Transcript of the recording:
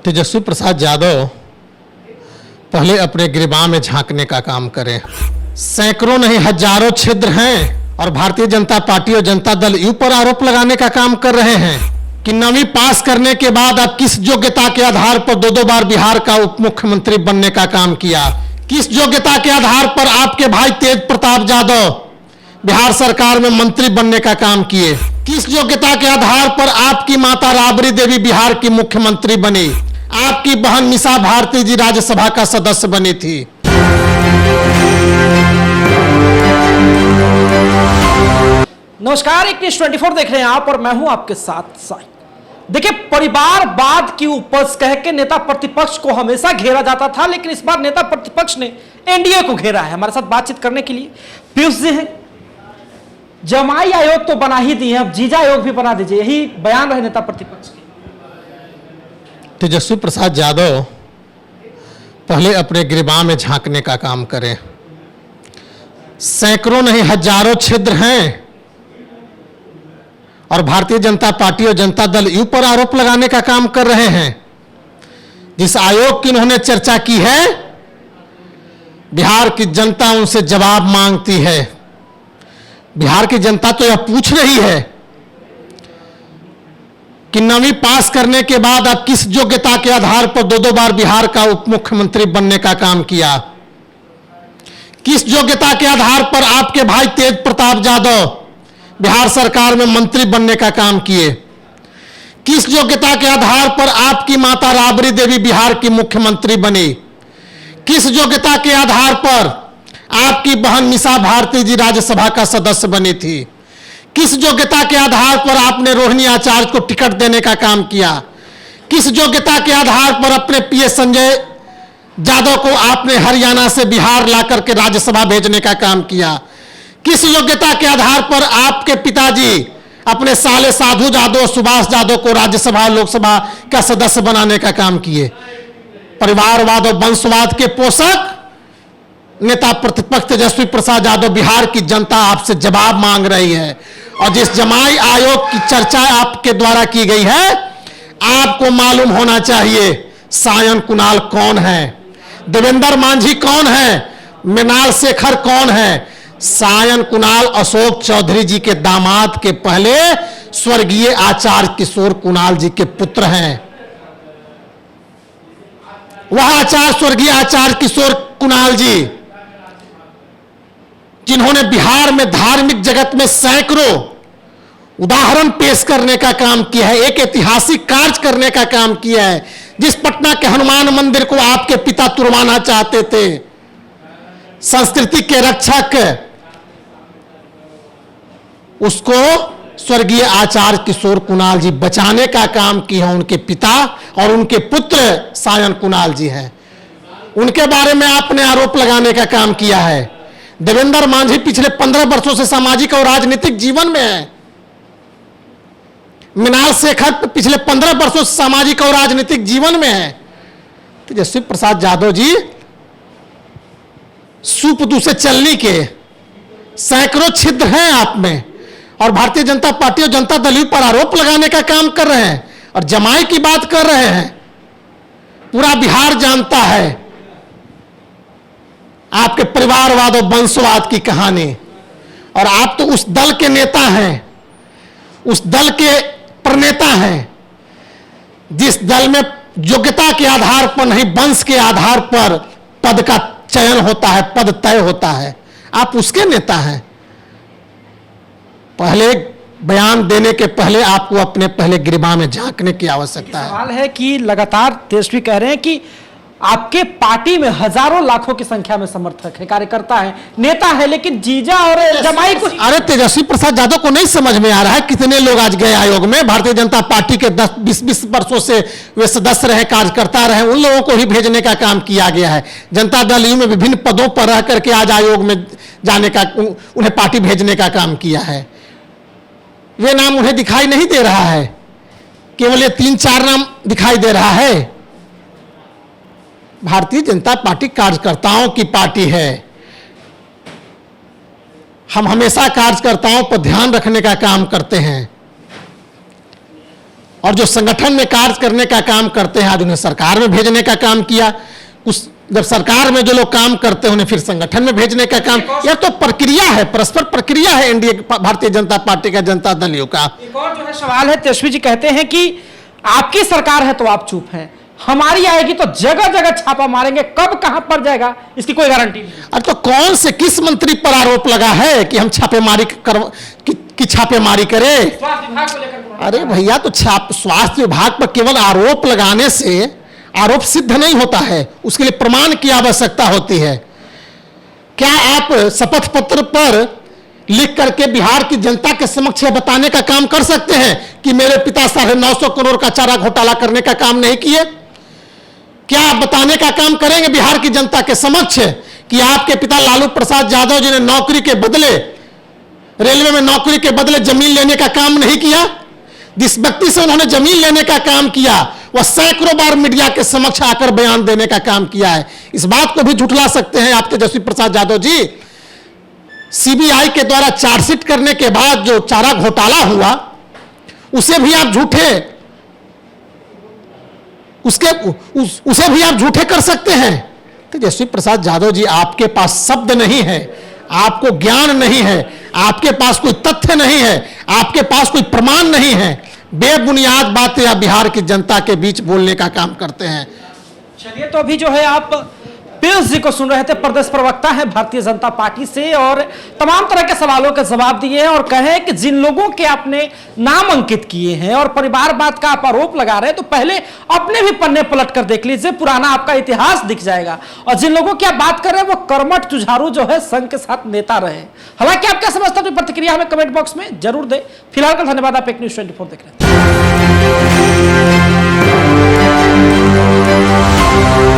तेजस्वी प्रसाद यादव पहले अपने गिरबान में झांकने का काम करें। सैकड़ों नहीं हजारों छिद्र हैं और भारतीय जनता पार्टी और जनता दल यू पर आरोप लगाने का काम कर रहे हैं कि 9वीं पास करने के बाद आप किस योग्यता के आधार पर दो बार बिहार का उप मुख्यमंत्री बनने का काम किया। किस योग्यता के आधार पर आपके भाई तेज प्रताप यादव बिहार सरकार में मंत्री बनने का काम किए। किस योग्यता के आधार पर आपकी माता राबड़ी देवी बिहार की मुख्यमंत्री बनी। आपकी बहन मीसा भारती जी राज्यसभा का सदस्य बनी थी। नमस्कार, 21/24 देख रहे हैं आप और मैं हूं आपके साथ साई। देखिए, परिवारवाद की उपज कह के नेता प्रतिपक्ष को हमेशा घेरा जाता था, लेकिन इस बार नेता प्रतिपक्ष ने एनडीए को घेरा है। हमारे साथ बातचीत करने के लिए पीयूष जी हैं। जमाई आयोग तो बना ही दिए, अब जीजा आयोग भी बना दीजिए, यही बयान रहे नेता प्रतिपक्ष के। तेजस्वी प्रसाद यादव पहले अपने गिरबान में झांकने का काम करें। सैकड़ों नहीं हजारों छिद्र हैं और भारतीय जनता पार्टी और जनता दल यू पर आरोप लगाने का काम कर रहे हैं। जिस आयोग की उन्होंने चर्चा की है, बिहार की जनता उनसे जवाब मांगती है। बिहार की जनता तो यह पूछ रही है कि 9वीं पास करने के बाद आप किस योग्यता के आधार पर दो बार बिहार का उप मुख्यमंत्री बनने का काम किया। किस योग्यता के आधार पर आपके भाई तेज प्रताप यादव बिहार सरकार में मंत्री बनने का काम किए। किस योग्यता के आधार पर आपकी माता राबड़ी देवी बिहार की मुख्यमंत्री बनी। किस योग्यता के आधार पर आपकी बहन मीसा भारती जी राज्यसभा का सदस्य बनी थी। किस योग्यता के आधार पर आपने रोहिणी आचार्य को टिकट देने का काम किया। किस योग्यता के आधार पर अपने पीएस संजय यादव को आपने हरियाणा से बिहार ला करके राज्यसभा भेजने का काम किया। किस योग्यता के आधार पर आपके पिताजी अपने साले साधु यादव सुभाष यादव को राज्यसभा लोकसभा का सदस्य बनाने का काम किए। परिवारवाद और वंशवाद के पोषक नेता प्रतिपक्ष तेजस्वी प्रसाद यादव बिहार की जनता आपसे जवाब मांग रही है। और जिस जमाई आयोग की चर्चा आपके द्वारा की गई है, आपको मालूम होना चाहिए सायन कुणाल कौन है, देवेंद्र मांझी कौन है, मृणाल शेखर कौन है। सायन कुणाल अशोक चौधरी जी के दामाद के पहले स्वर्गीय आचार्य किशोर कुणाल जी के पुत्र हैं। वह आचार्य स्वर्गीय आचार्य किशोर कुणाल जी जिन्होंने बिहार में धार्मिक जगत में सैकड़ों उदाहरण पेश करने का काम किया है, एक ऐतिहासिक कार्य करने का काम किया है। जिस पटना के हनुमान मंदिर को आपके पिता तुड़वाना चाहते थे, संस्कृति के रक्षक, उसको स्वर्गीय आचार्य किशोर कुणाल जी बचाने का काम किया। उनके पिता और उनके पुत्र सायन कुणाल जी हैं, उनके बारे में आपने आरोप लगाने का काम किया है। देवेंद्र मांझी पिछले 15 वर्षों से सामाजिक और राजनीतिक जीवन में है। मृणाल शेखर पिछले 15 वर्षों से सामाजिक और राजनीतिक जीवन में है। तेजस्वी प्रसाद यादव जी सुपदू से चलने के सैकड़ों छिद्र हैं आप में और भारतीय जनता पार्टी और जनता दल पर आरोप लगाने का काम कर रहे हैं और जमाई की बात कर रहे हैं। पूरा बिहार जानता है आपके परिवारवाद और वंशवाद की कहानी, और आप तो उस दल के नेता हैं, उस दल के प्रणेता हैं जिस दल में योग्यता के आधार पर नहीं वंश के आधार पर पद का चयन होता है, पद तय होता है। आप उसके नेता हैं। पहले बयान देने के पहले आपको अपने पहले गिरबान में झांकने की आवश्यकता है। सवाल है कि लगातार तेजस्वी कह रहे हैं कि आपके पार्टी में हजारों लाखों की संख्या में समर्थक है, कार्यकर्ता है, नेता है, लेकिन जीजा और जमाई को। अरे तेजस्वी प्रसाद यादव को नहीं समझ में आ रहा है कितने लोग आज गए आयोग में। भारतीय जनता पार्टी के 10-20 वर्षों से वे सदस्य रहे, कार्यकर्ता रहे, उन लोगों को ही भेजने का काम किया गया है। जनता दल यू में विभिन्न पदों पर रह करके आज आयोग में जाने का, उन्हें पार्टी भेजने का काम किया है। वे नाम उन्हें दिखाई नहीं दे रहा है, केवल ये 3-4 नाम दिखाई दे रहा है। भारतीय जनता पार्टी कार्यकर्ताओं की पार्टी है। हम हमेशा कार्यकर्ताओं पर ध्यान रखने का काम करते हैं और जो संगठन में कार्य करने का काम करते हैं आज उन्हें सरकार में भेजने का काम किया। उस जब सरकार में जो लोग काम करते हैं उन्हें फिर संगठन में भेजने का काम, यह तो प्रक्रिया है, परस्पर प्रक्रिया है एनडीए भारतीय जनता पार्टी का, जनता दल का। एक और जो है सवाल है, तेजस्वी जी कहते हैं कि आपकी सरकार है तो आप चुप हैं, हमारी आएगी तो जगह जगह छापा मारेंगे, कब कहां पर जाएगा इसकी कोई गारंटी नहीं। अरे तो कौन से किस मंत्री पर आरोप लगा है कि हम छापेमारी छापेमारी करें? स्वास्थ्य विभाग को लेकर। अरे भैया, तो स्वास्थ्य विभाग पर केवल आरोप लगाने से आरोप सिद्ध नहीं होता है, उसके लिए प्रमाण की आवश्यकता होती है। क्या आप शपथ पत्र पर लिख करके बिहार की जनता के समक्ष बताने का काम कर सकते हैं कि मेरे पिता 950 करोड़ का चारा घोटाला करने का काम नहीं किए? क्या आप बताने का काम करेंगे बिहार की जनता के समक्ष कि आपके पिता लालू प्रसाद यादव जी ने नौकरी के बदले, रेलवे में नौकरी के बदले जमीन लेने का काम नहीं किया? जिस व्यक्ति से उन्होंने जमीन लेने का काम किया वह सैकड़ों बार मीडिया के समक्ष आकर बयान देने का काम किया है। इस बात को भी झुठला सकते हैं आप तेजस्वी प्रसाद यादव जी। सीबीआई के द्वारा चार्जशीट करने के बाद जो चारा घोटाला हुआ उसे भी आप उसे भी आप झूठे कर सकते हैं। तेजस्वी प्रसाद यादव जी, आपके पास शब्द नहीं है, आपको ज्ञान नहीं है, आपके पास कोई तथ्य नहीं है, आपके पास कोई प्रमाण नहीं है, बेबुनियाद बातें आप बिहार की जनता के बीच बोलने का काम करते हैं। चलिए, तो अभी जो है आप पीयूष जी को सुन रहे थे, प्रदेश प्रवक्ता है भारतीय जनता पार्टी से, और तमाम तरह के सवालों के जवाब दिए हैं और कहे कि जिन लोगों के आपने नाम अंकित किए हैं और परिवारवाद का आप आरोप लगा रहे हैं, तो पहले अपने भी पन्ने पलट कर देख लीजिए, पुराना आपका इतिहास दिख जाएगा। और जिन लोगों की आप बात कर रहे हैं वो कर्मठ जुझारू जो है संघ के साथ नेता रहे। हालांकि आप क्या समझते हैं, प्रतिक्रिया हमें कमेंट बॉक्स में जरूर दे। फिलहाल का धन्यवाद। आप एक न्यूज़ 24 देख रहे हैं।